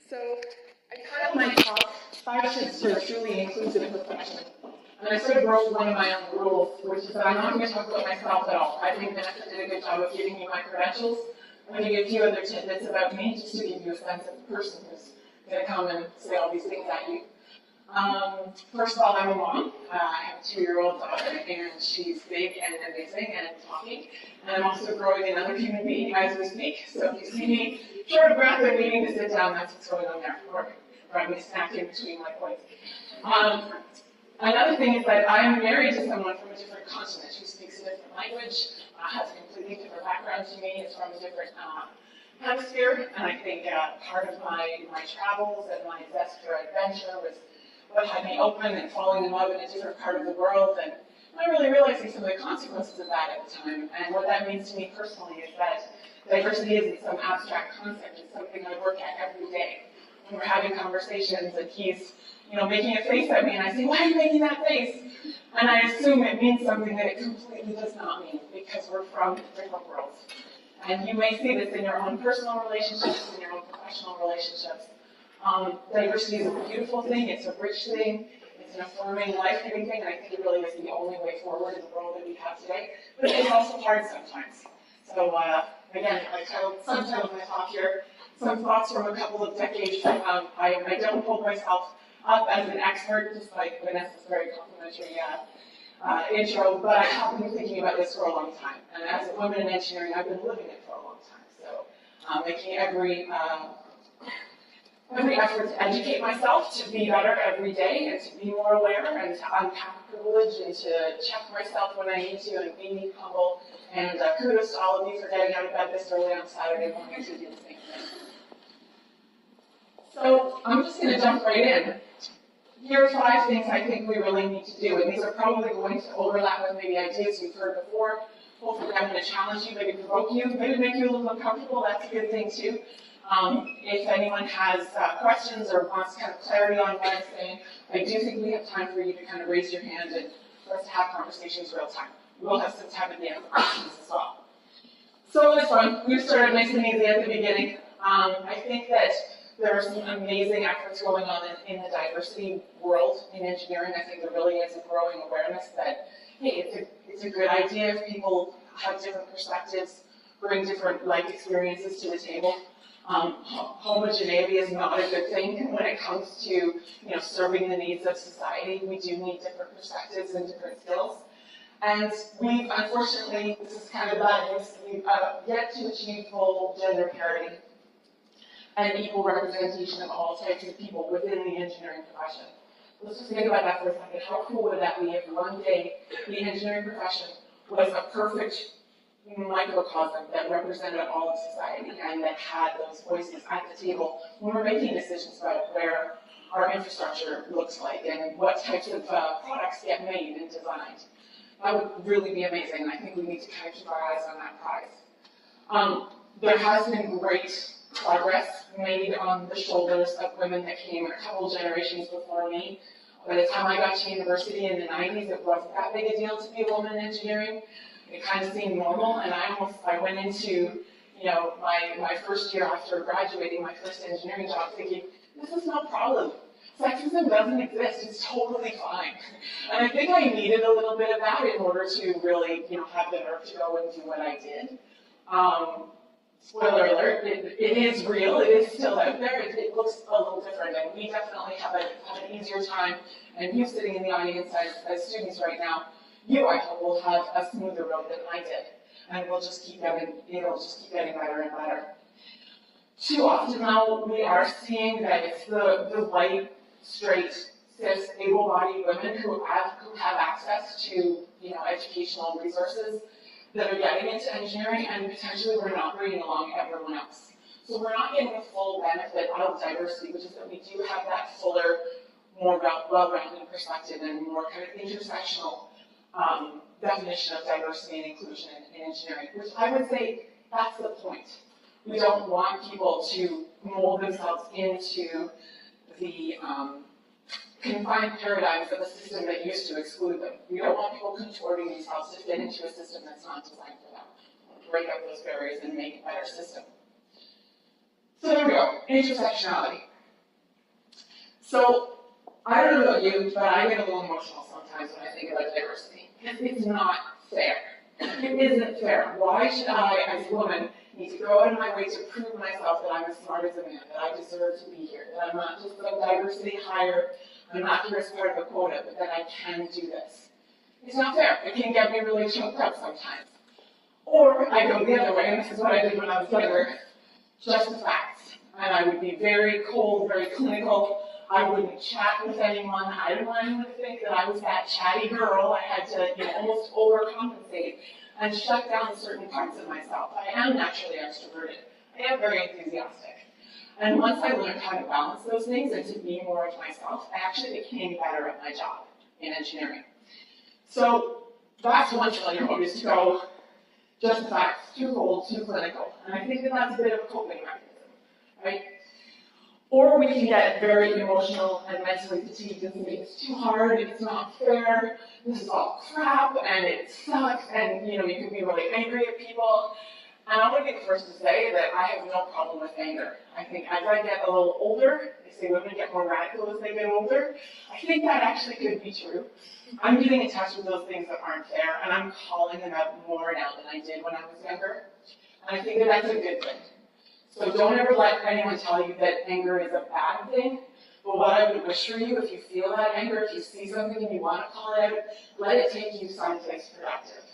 So I titled my talk, 5 Tips to a Truly Inclusive Profession. And I sort of wrote one of my own rules, which is that I'm not going to talk about myself at all. I think Vanessa did a good job of giving you my credentials. I'm going to give you a few other tidbits about me, just to give you a sense of the person who's going to come and say all these things at you. First of all, I'm a mom. I have a 2-year-old daughter, and she's big and amazing and talking. And I'm also growing another human being as we speak. So if you see me short of breath and needing to sit down, that's what's going on there. Or I'm snacking between my points. Another thing is that I'm married to someone from a different continent who speaks a different language, has a completely different background to me, is from a different hemisphere. And I think part of my travels and my zest for adventure was what had me open and falling in love in a different part of the world, and not really realizing some of the consequences of that at the time. And what that means to me personally is that diversity isn't some abstract concept, it's something I work at every day. When we're having conversations and he's, making a face at me and I say, why are you making that face? And I assume it means something that it completely does not mean, because we're from different worlds. And you may see this in your own personal relationships, in your own professional relationships. Diversity is a beautiful thing, it's a rich thing, it's an affirming, life-giving thing, and I think it really is the only way forward in the world that we have today. But it is also hard sometimes. So again, I subtitled my talk here, some thoughts from a couple of decades. I don't hold myself up as an expert, despite Vanessa's very complimentary intro, but I have been thinking about this for a long time. And as a woman in engineering, I've been living it for a long time. So making every effort to educate myself, to be better every day, and to be more aware, and to unpack privilege, and to check myself when I need to, and be humble. And kudos to all of you for getting out of bed this early on Saturday morning to do the same thing. So I'm just going to jump right in. Here are 5 things I think we really need to do, and these are probably going to overlap with maybe ideas you've heard before. Hopefully I'm going to challenge you, maybe provoke you, maybe make you a little uncomfortable. That's a good thing too. If anyone has questions or wants kind of clarity on what I'm saying, I do think we have time for you to kind of raise your hand and for us to have conversations real time. We'll have some time at the end for questions as well. So this one, we've started nice and easy at the beginning. I think that there are some amazing efforts going on in the diversity world in engineering. I think there really is a growing awareness that, hey, it's a good idea if people have different perspectives, bring different life experiences to the table. Homogeneity is not a good thing when it comes to serving the needs of society. We do need different perspectives and different skills. And we've, unfortunately, this is kind of bad news, we've yet to achieve full gender parity and equal representation of all types of people within the engineering profession. Let's just think about that for a second. How cool would that be if one day the engineering profession was a perfect microcosm that represented all of society and that had those voices at the table when we're making decisions about where our infrastructure looks like and what types of products get made and designed. That would really be amazing, and I think we need to kind of keep our eyes on that prize. There has been great progress made on the shoulders of women that came a couple generations before me. By the time I got to university in the 90s, it wasn't that big a deal to be a woman in engineering. It kind of seemed normal, and I went into my first year after graduating, my first engineering job, thinking, this is no problem. Sexism doesn't exist, it's totally fine. And I think I needed a little bit of that in order to really have the nerve to go and do what I did. Spoiler alert, it is real, it is still out there, it looks a little different, and we definitely have an easier time, and you sitting in the audience as students right now, you, I hope, will have a smoother road than I did, and it'll just keep getting better and better. Too often now, we are seeing that it's the white, straight, cis, able-bodied women who have access to educational resources that are getting into engineering, and potentially we're not bringing along everyone else. So we're not getting the full benefit of diversity, which is that we do have that fuller, more well-rounded perspective and more kind of intersectional definition of diversity and inclusion in engineering, which I would say that's the point. We don't want people to mold themselves into the confined paradigms of a system that used to exclude them. We don't want people contorting themselves to fit into a system that's not designed for them. Break up those barriers and make a better system. So there we go, intersectionality. So, I don't know about you, but I get a little emotional sometimes when I think about diversity. It's not fair. It isn't fair. Why should I, as a woman, need to go out of my way to prove myself that I'm as smart as a man, that I deserve to be here, that I'm not just a diversity hire, I'm not here as part of a quota, but that I can do this. It's not fair. It can get me really choked up sometimes. Or I go the other way, and this is what I did when I was younger, just the facts. And I would be very cold, very clinical. I wouldn't chat with anyone. I didn't want anyone to think that I was that chatty girl. I had to, almost overcompensate and shut down certain parts of myself. I am naturally extroverted. I am very enthusiastic. And once I learned how to balance those things and to be more of myself, I actually became better at my job in engineering. So that's one failure mode, is to go just the facts, too cold, too clinical. And I think that that's a bit of a coping mechanism, right? Or we can get very emotional and mentally fatigued and think it's too hard, it's not fair, this is all crap, and it sucks, and you can be really angry at people. And I want to be the first to say that I have no problem with anger. I think as I get a little older, they say women get more radical as they get older. I think that actually could be true. I'm getting in touch with those things that aren't fair, and I'm calling them out more now than I did when I was younger. And I think that that's a good thing. So don't ever let anyone tell you that anger is a bad thing. But what I would wish for you, if you feel that anger, if you see something and you want to call it out, let it take you someplace productive.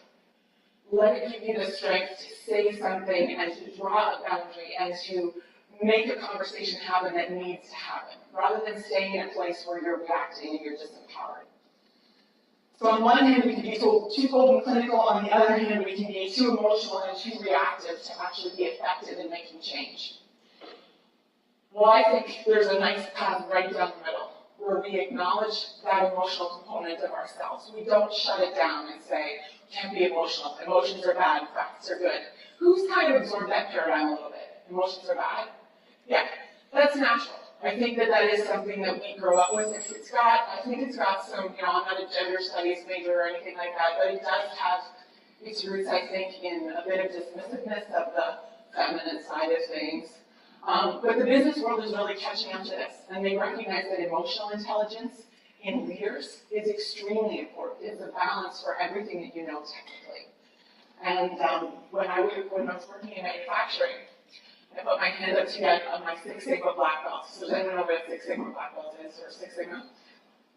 Let it give you the strength to say something and to draw a boundary and to make a conversation happen that needs to happen, rather than staying in a place where you're reacting and you're disempowered. So on one hand, we can be too cold and clinical. On the other hand, we can be too emotional and too reactive to actually be effective in making change. Well, I think there's a nice path right down the middle, where we acknowledge that emotional component of ourselves. We don't shut it down and say, can't be emotional, emotions are bad, facts are good. Who's kind of absorbed that paradigm a little bit? Emotions are bad? Yeah, that's natural. I think that that is something that we grow up with. I think it's got some, I'm not a gender studies major or anything like that, but it does have its roots, I think, in a bit of dismissiveness of the feminine side of things. But the business world is really catching up to this, and they recognize that emotional intelligence in leaders is extremely important. It's a balance for everything that you know technically. And when I was working in manufacturing, I put my hand up to get my Six Sigma black belt. So does anyone know what a Six Sigma black belt is, or Six Sigma?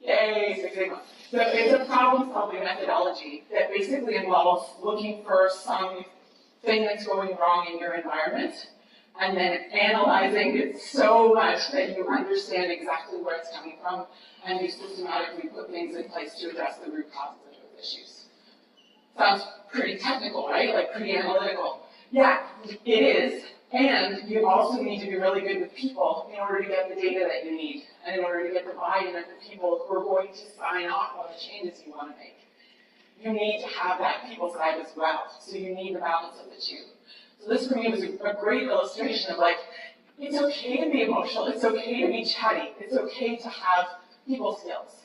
Yay, Six Sigma. So it's a problem-solving methodology that basically involves looking for something that's going wrong in your environment, and then analyzing it so much that you understand exactly where it's coming from, and you systematically put things in place to address the root causes of those issues. Sounds pretty technical, right? Like pretty analytical. Yeah, it is. And you also need to be really good with people in order to get the data that you need, and in order to get the buy-in of the people who are going to sign off on the changes you want to make. You need to have that people side as well, so you need the balance of the two. So this for me was a great illustration of it's okay to be emotional, it's okay to be chatty, it's okay to have people skills.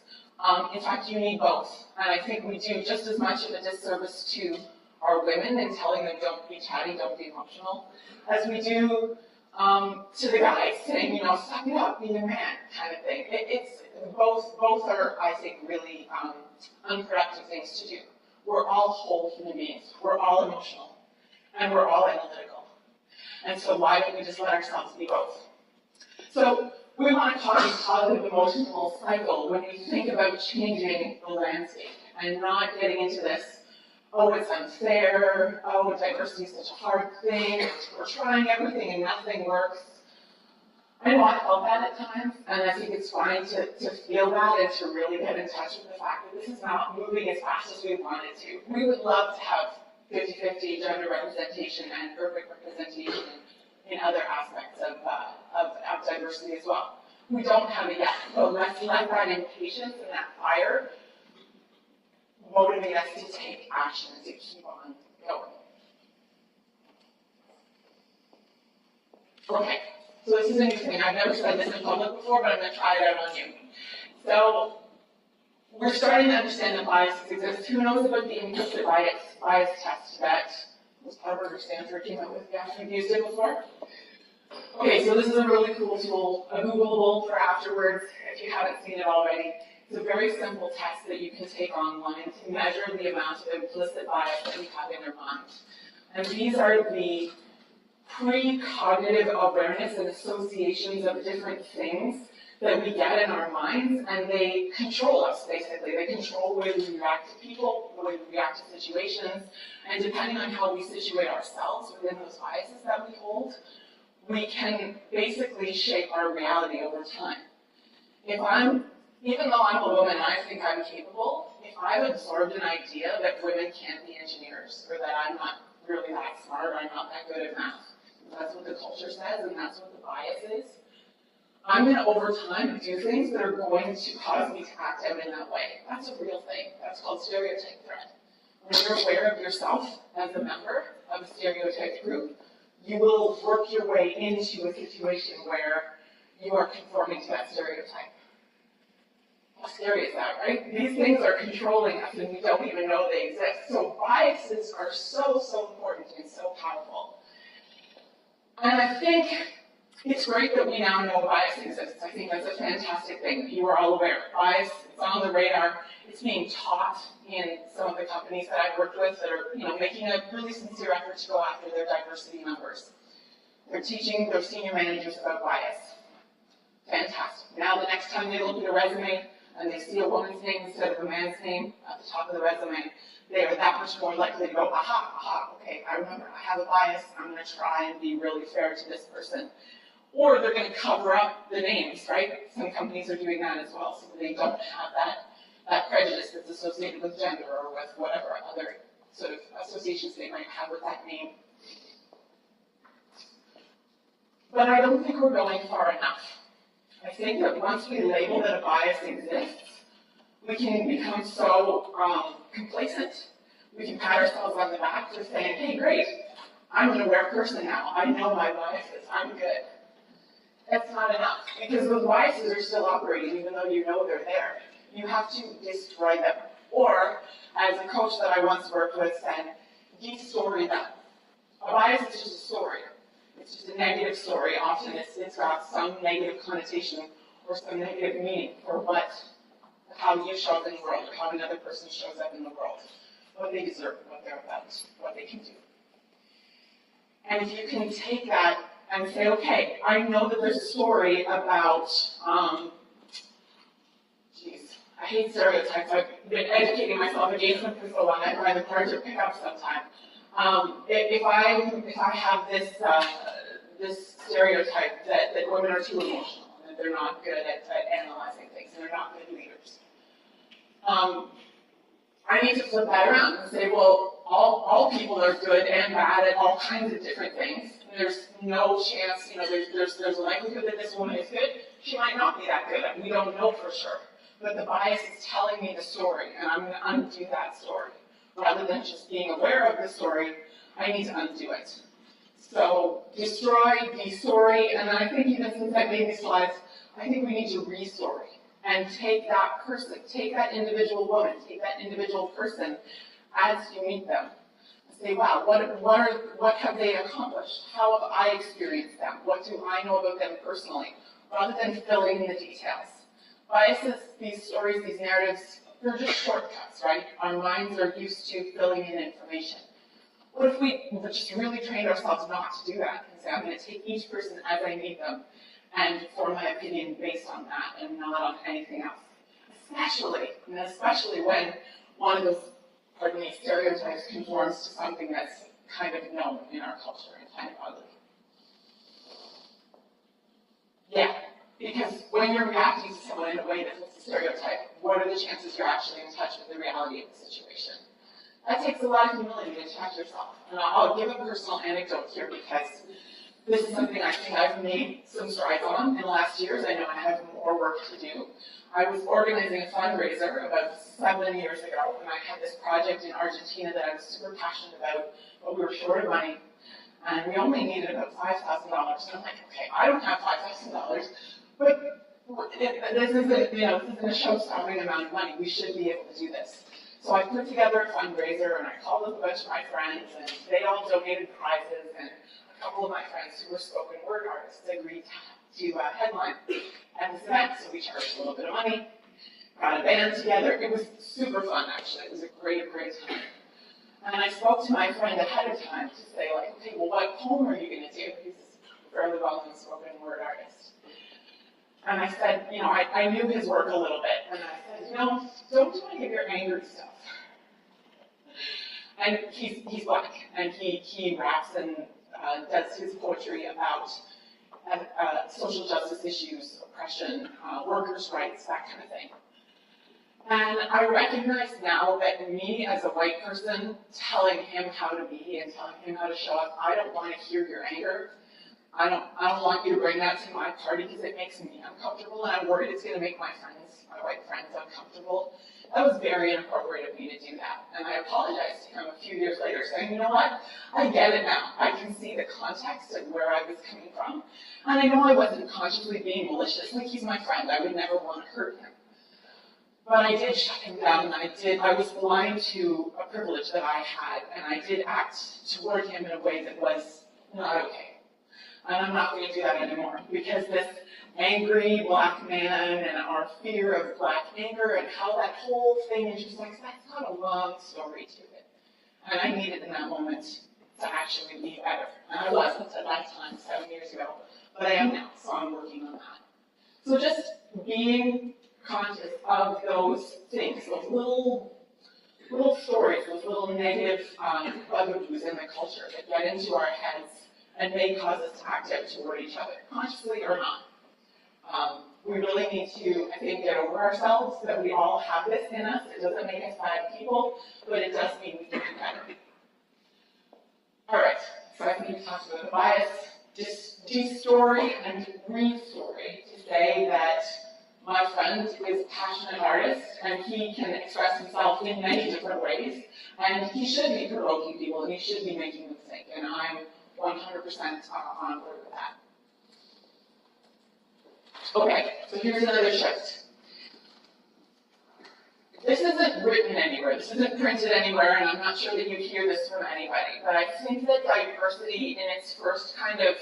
In fact, you need both. And I think we do just as much of a disservice to our women in telling them don't be chatty, don't be emotional, as we do to the guys saying, suck it up, be a man, kind of thing. It's both are, I think, really unproductive things to do. We're all whole human beings. We're all emotional, and we're all analytical. And so why don't we just let ourselves be both? So we want to call this positive emotional cycle when we think about changing the landscape and not getting into this, oh, it's unfair, oh, diversity is such a hard thing, we're trying everything and nothing works. I know I felt that at times, and I think it's fine to feel that and to really get in touch with the fact that this is not moving as fast as we want it to. We would love to have 50-50 gender representation and perfect representation in other aspects of diversity as well. We don't have it yet, so let's let that impatience and that fire motivate us to take action, to keep on going. Okay, so this is a new thing. I've never said this in public before, but I'm going to try it out on you. So we're starting to understand that biases exist. Who knows about the implicit bias test that was Harvard or Stanford came up with? Yeah, you've used it before? Okay, so this is a really cool tool, a Googleable for afterwards, if you haven't seen it already. It's a very simple test that you can take online to measure the amount of implicit bias that we have in our mind. And these are the precognitive awareness and associations of different things that we get in our minds, and they control us, basically. They control the way we react to people, the way we react to situations, and depending on how we situate ourselves within those biases that we hold, we can basically shape our reality over time. Even though I'm a woman and I think I'm capable, if I've absorbed an idea that women can't be engineers, or that I'm not really that smart, or I'm not that good at math, that's what the culture says, and that's what the bias is, I'm going to, over time, do things that are going to cause me to act out in that way. That's a real thing. That's called stereotype threat. When you're aware of yourself as a member of a stereotyped group, you will work your way into a situation where you are conforming to that stereotype. How scary is that, right? These things are controlling us and we don't even know they exist. So biases are so, so important and so powerful. And I think it's great that we now know bias exists. I think that's a fantastic thing. You are all aware. Bias is on the radar. It's being taught in some of the companies that I've worked with that are, making a really sincere effort to go after their diversity numbers. They're teaching their senior managers about bias. Fantastic. Now the next time they look at a resume and they see a woman's name instead of a man's name at the top of the resume, they are that much more likely to go, aha, okay, I remember, I have a bias, I'm going to try and be really fair to this person. Or they're going to cover up the names, right? Some companies are doing that as well, so they don't have that prejudice that's associated with gender or with whatever other sort of associations they might have with that name. But I don't think we're going far enough. I think that once we label that a bias exists, we can become so complacent. We can pat ourselves on the back for saying, hey, great, I'm an aware person now. I know my biases. I'm good. That's not enough, because those biases are still operating even though you know they're there. You have to destroy them. Or, as a coach that I once worked with said, de-story them. A bias is just a story. It's just a negative story. Often it's got some negative connotation or some negative meaning for how you show up in the world, or how another person shows up in the world, what they deserve, what they're about, what they can do. And if you can take that and say, okay, I know that there's a story about, I hate stereotypes. I've been educating myself against them for so long, I find them hard to pick up sometimes. If I have this stereotype that women are too emotional, and that they're not good at analyzing things, and they're not good leaders, I need to flip that around and say, well, all people are good and bad at all kinds of different things. There's no chance, there's a likelihood that this woman is good. She might not be that good. We don't know for sure. But the bias is telling me the story, and I'm going to undo that story. Rather than just being aware of the story, I need to undo it. So destroy, de-story, and then I think even since I made these slides, I think we need to re-story. And take that person, take that individual woman, take that individual person as you meet them. Say, wow, what have they accomplished? How have I experienced them? What do I know about them personally? Rather than filling in the details. Biases, these stories, these narratives, they're just shortcuts, right? Our minds are used to filling in information. What if we just really trained ourselves not to do that and say, I'm going to take each person as I meet them and form my opinion based on that and not on anything else? Especially when one of those, stereotypes conforms to something that's kind of known in our culture and kind of ugly. Yeah, because when you're reacting to someone in a way that fits a stereotype, what are the chances you're actually in touch with the reality of the situation? That takes a lot of humility to check yourself. And I'll give a personal anecdote here because this is something I think I've made some strides on in the last years. I know I have more work to do. I was organizing a fundraiser about 7 years ago, and I had this project in Argentina that I was super passionate about, but we were short of money, and we only needed about $5,000. And I'm like, okay, I don't have $5,000, but this isn't a show-stopping amount of money. We should be able to do this. So I put together a fundraiser, and I called up a bunch of my friends, and they all donated prizes, and a a couple of my friends who were spoken word artists agreed to headline at this event, so we charged a little bit of money, got a band together. It was super fun, actually. It was a great, great time. And I spoke to my friend ahead of time to say, like, okay, well, what poem are you going to do? He's a fairly well-known spoken word artist. And I said, you know, I knew his work a little bit, and I said, you know, don't do any of your angry stuff. And he's black, and he raps and does his poetry about social justice issues, oppression, workers' rights, that kind of thing. And I recognize now that me as a white person telling him how to be and telling him how to show up, I don't want to hear your anger. I don't want you to bring that to my party because it makes me uncomfortable, and I'm worried it's going to make my white friends uncomfortable. That was very inappropriate of me to do that. And I apologized to him a few years later, saying, you know what, I get it now. I can see the context of where I was coming from. And I know I wasn't consciously being malicious. Like, he's my friend. I would never want to hurt him. But I did shut him down, and I was blind to a privilege that I had, and I did act toward him in a way that was not okay. And I'm not going to do that anymore, because this angry black man and our fear of black anger and how that whole thing is just like, that's not a long story to it. And I needed in that moment to actually be better. And I wasn't at that time, 7 years ago, but I am now, so I'm working on that. So just being conscious of those things, those little stories, those little negative bugaboos in the culture that get into our heads and may cause us to act out toward each other, consciously or not. We really need to, I think, get over ourselves, that we all have this in us. It doesn't make us bad people, but it does mean we can do better. All right, so I think we talked about the bias, de-story and re-story, to say that my friend is a passionate artist, and he can express himself in many different ways, and he should be provoking people, and he should be making them think, and I'm 100% on board with that. Okay, so here's another shift. This isn't written anywhere, this isn't printed anywhere, and I'm not sure that you hear this from anybody, but I think that diversity in its first kind of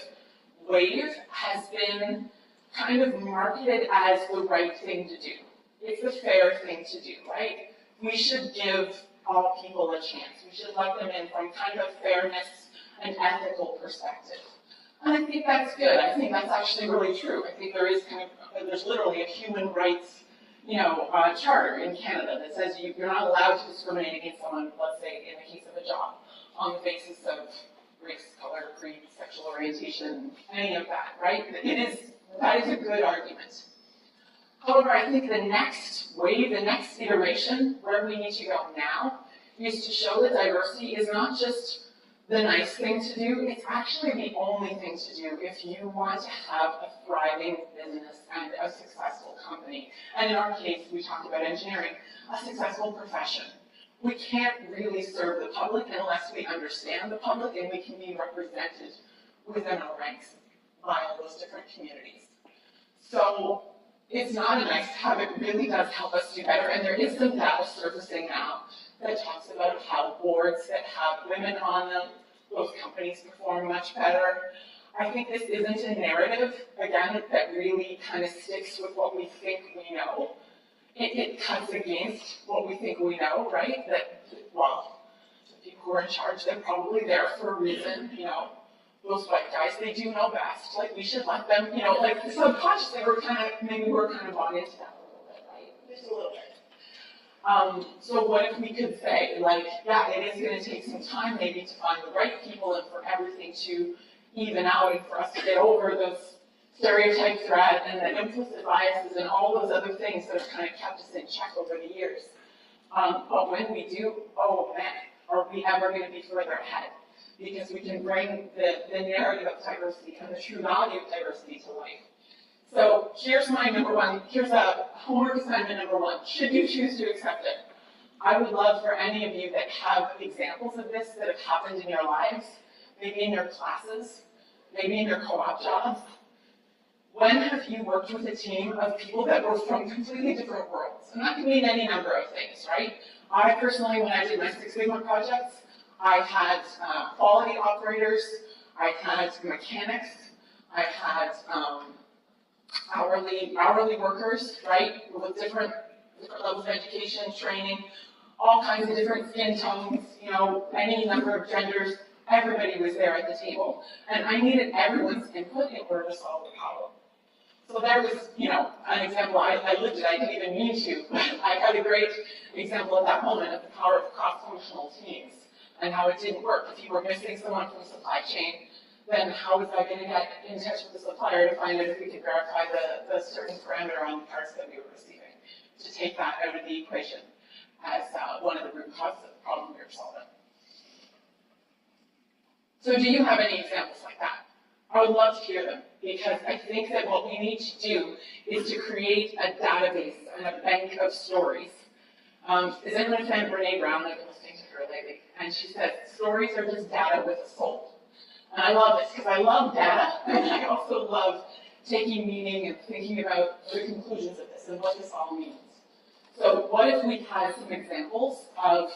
wave has been kind of marketed as the right thing to do. It's the fair thing to do, right? We should give all people a chance. We should let them in from kind of fairness and ethical perspective. And I think that's good. I think that's actually really true. I think there is there's literally a human rights, charter in Canada that says you're not allowed to discriminate against someone, let's say in the case of a job, on the basis of race, color, creed, sexual orientation, any of that, right? That is a good argument. However, I think the next wave, the next iteration, where we need to go now, is to show that diversity is not just the nice thing to do, it's actually the only thing to do if you want to have a thriving business and a successful company. And in our case, we talked about engineering, a successful profession. We can't really serve the public unless we understand the public and we can be represented within our ranks by all those different communities. So it's not a nice to have, it really does help us do better. And there is some data surfacing now that talks about how boards that have women on them, those companies perform much better. I think this isn't a narrative, again, that really kind of sticks with what we think we know. It cuts against what we think we know, right? That, well, the people who are in charge, they're probably there for a reason, those white guys, they do know best. Like, we should let them, subconsciously, maybe we're kind of bought into that a little bit, right? Just a little bit. So what if we could say, yeah, it is going to take some time maybe to find the right people and for everything to even out and for us to get over those stereotype threat and the implicit biases and all those other things that have kind of kept us in check over the years. But when we do, oh man, are we ever going to be further ahead? Because we can bring the narrative of diversity and the true value of diversity to life. So here's my number one, here's a homework assignment number one. Should you choose to accept it? I would love for any of you that have examples of this that have happened in your lives, maybe in your classes, maybe in your co-op jobs. When have you worked with a team of people that were from completely different worlds? And that can mean any number of things, right? I personally, when I did my 6 Sigma projects, I had quality operators, I had mechanics, I had hourly workers, right, with different levels of education, training, all kinds of different skin tones, you know, any number of genders. Everybody was there at the table, and I needed everyone's input in order to solve the problem. So there was, you know, an example, I lived it, I didn't even mean to, but I had a great example at that moment of the power of cross-functional teams and how it didn't work. If you were missing someone from the supply chain, then how was I going to get in touch with the supplier to find out if we could verify the certain parameter on the parts that we were receiving, to take that out of the equation as one of the root causes of the problem we were solving. So do you have any examples like that? I would love to hear them, because I think that what we need to do is to create a database and a bank of stories. Is anyone a fan of Brene Brown? I've been listening to her lately, and she said, stories are just data with a soul. And I love this, because I love data, and I also love taking meaning and thinking about the conclusions of this and what this all means. So what if we had some examples of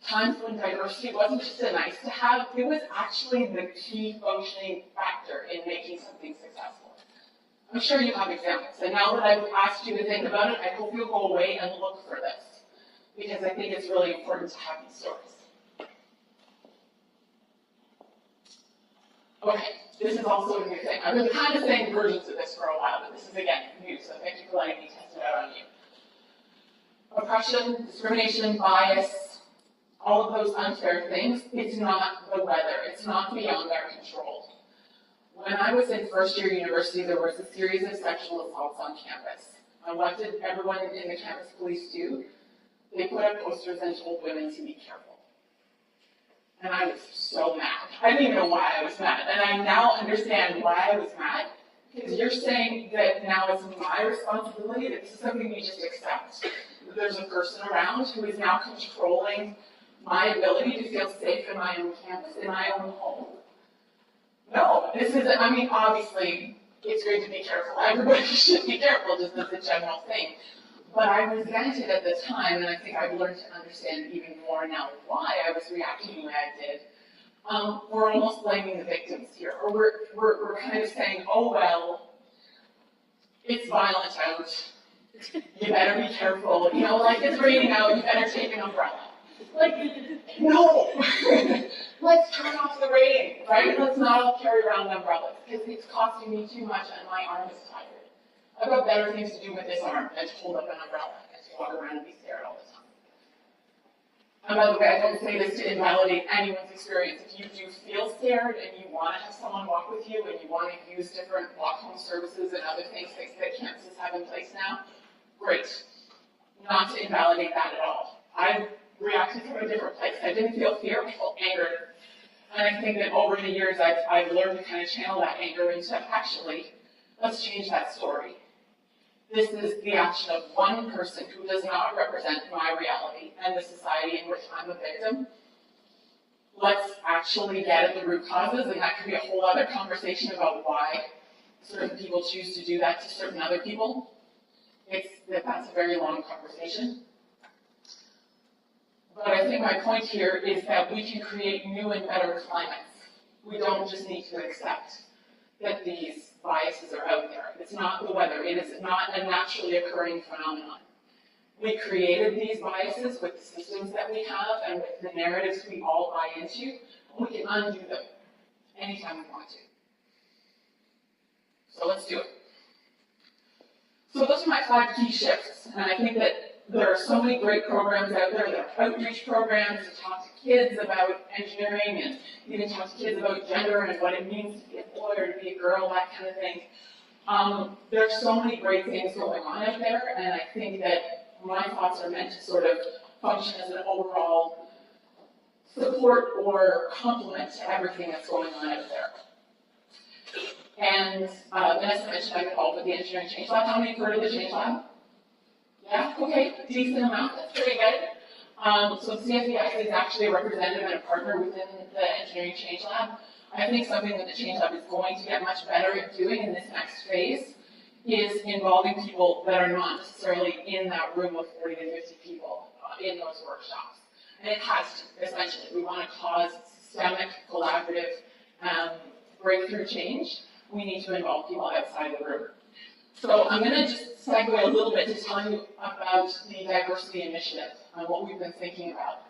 times when diversity wasn't just a nice to have, it was actually the key functioning factor in making something successful. I'm sure you have examples, and now that I've asked you to think about it, I hope you'll go away and look for this, because I think it's really important to have these stories. Okay, this is also a new thing. I've been kind of saying versions of this for a while, but this is, again, new, so thank you for letting me test it out on you. Oppression, discrimination, bias, all of those unfair things, it's not the weather. It's not beyond our control. When I was in first-year university, there was a series of sexual assaults on campus. And what did everyone in the campus police do? They put up posters and told women to be careful. And I was so mad. I didn't even know why I was mad. And I now understand why I was mad. Because you're saying that now it's my responsibility, that this is something we just accept. That there's a person around who is now controlling my ability to feel safe in my own campus, in my own home. No, this is, I mean, obviously, it's great to be careful. Everybody should be careful, just as a general thing. But I resented at the time, and I think I've learned to understand even more now why I was reacting the way I did. We're almost blaming the victims here, or we're kind of saying, oh, well, it's violent out. You better be careful. You know, like it's raining out, you better take an umbrella. Like, no! Let's turn off the rain, right? Let's not all carry around umbrellas, because it's costing me too much and my arm is tired. I've got better things to do with this arm than to hold up an umbrella and to walk around and be scared all the time. And by the way, I don't say this to invalidate anyone's experience. If you do feel scared and you want to have someone walk with you and you want to use different walk home services and other things that campuses have in place now, great. Not to invalidate that at all. I reacted from a different place. I didn't feel fear, I felt anger. And I think that over the years, I've learned to kind of channel that anger into, actually, let's change that story. This is the action of one person who does not represent my reality and the society in which I'm a victim. Let's actually get at the root causes, and that could be a whole other conversation about why certain people choose to do that to certain other people. That's a very long conversation. But I think my point here is that we can create new and better climates. We don't just need to accept that these biases are out there. It's not the weather. It is not a naturally occurring phenomenon. We created these biases with the systems that we have and with the narratives we all buy into, and we can undo them anytime we want to. So let's do it. So those are my 5 key shifts, and I think that there are so many great programs out there. There are outreach programs to talk to kids about engineering, and even talk to kids about gender and what it means to be a boy or to be a girl, that kind of thing. There are so many great things going on out there, and I think that my thoughts are meant to sort of function as an overall support or complement to everything that's going on out there. And Vanessa mentioned I'm involved with the Engineering Change Lab. How many have heard of the Change Lab? Yeah, okay, decent amount, that's pretty good. So CFES is actually a representative and a partner within the Engineering Change Lab. I think something that the Change Lab is going to get much better at doing in this next phase is involving people that are not necessarily in that room of 40 to 50 people in those workshops. And it has to, essentially. We want to cause systemic, collaborative breakthrough change, we need to involve people outside the room. So I'm going to just segue a little bit to tell you about the diversity initiative and what we've been thinking about.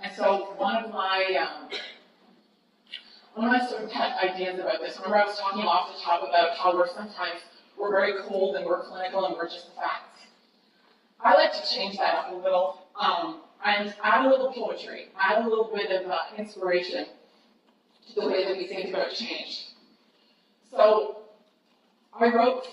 And so one of my sort of pet ideas about this, remember I was talking off the top about how we're very cold and we're clinical and we're just the facts. I like to change that up a little and add a little poetry, add a little bit of inspiration to the way that we think about change. So I wrote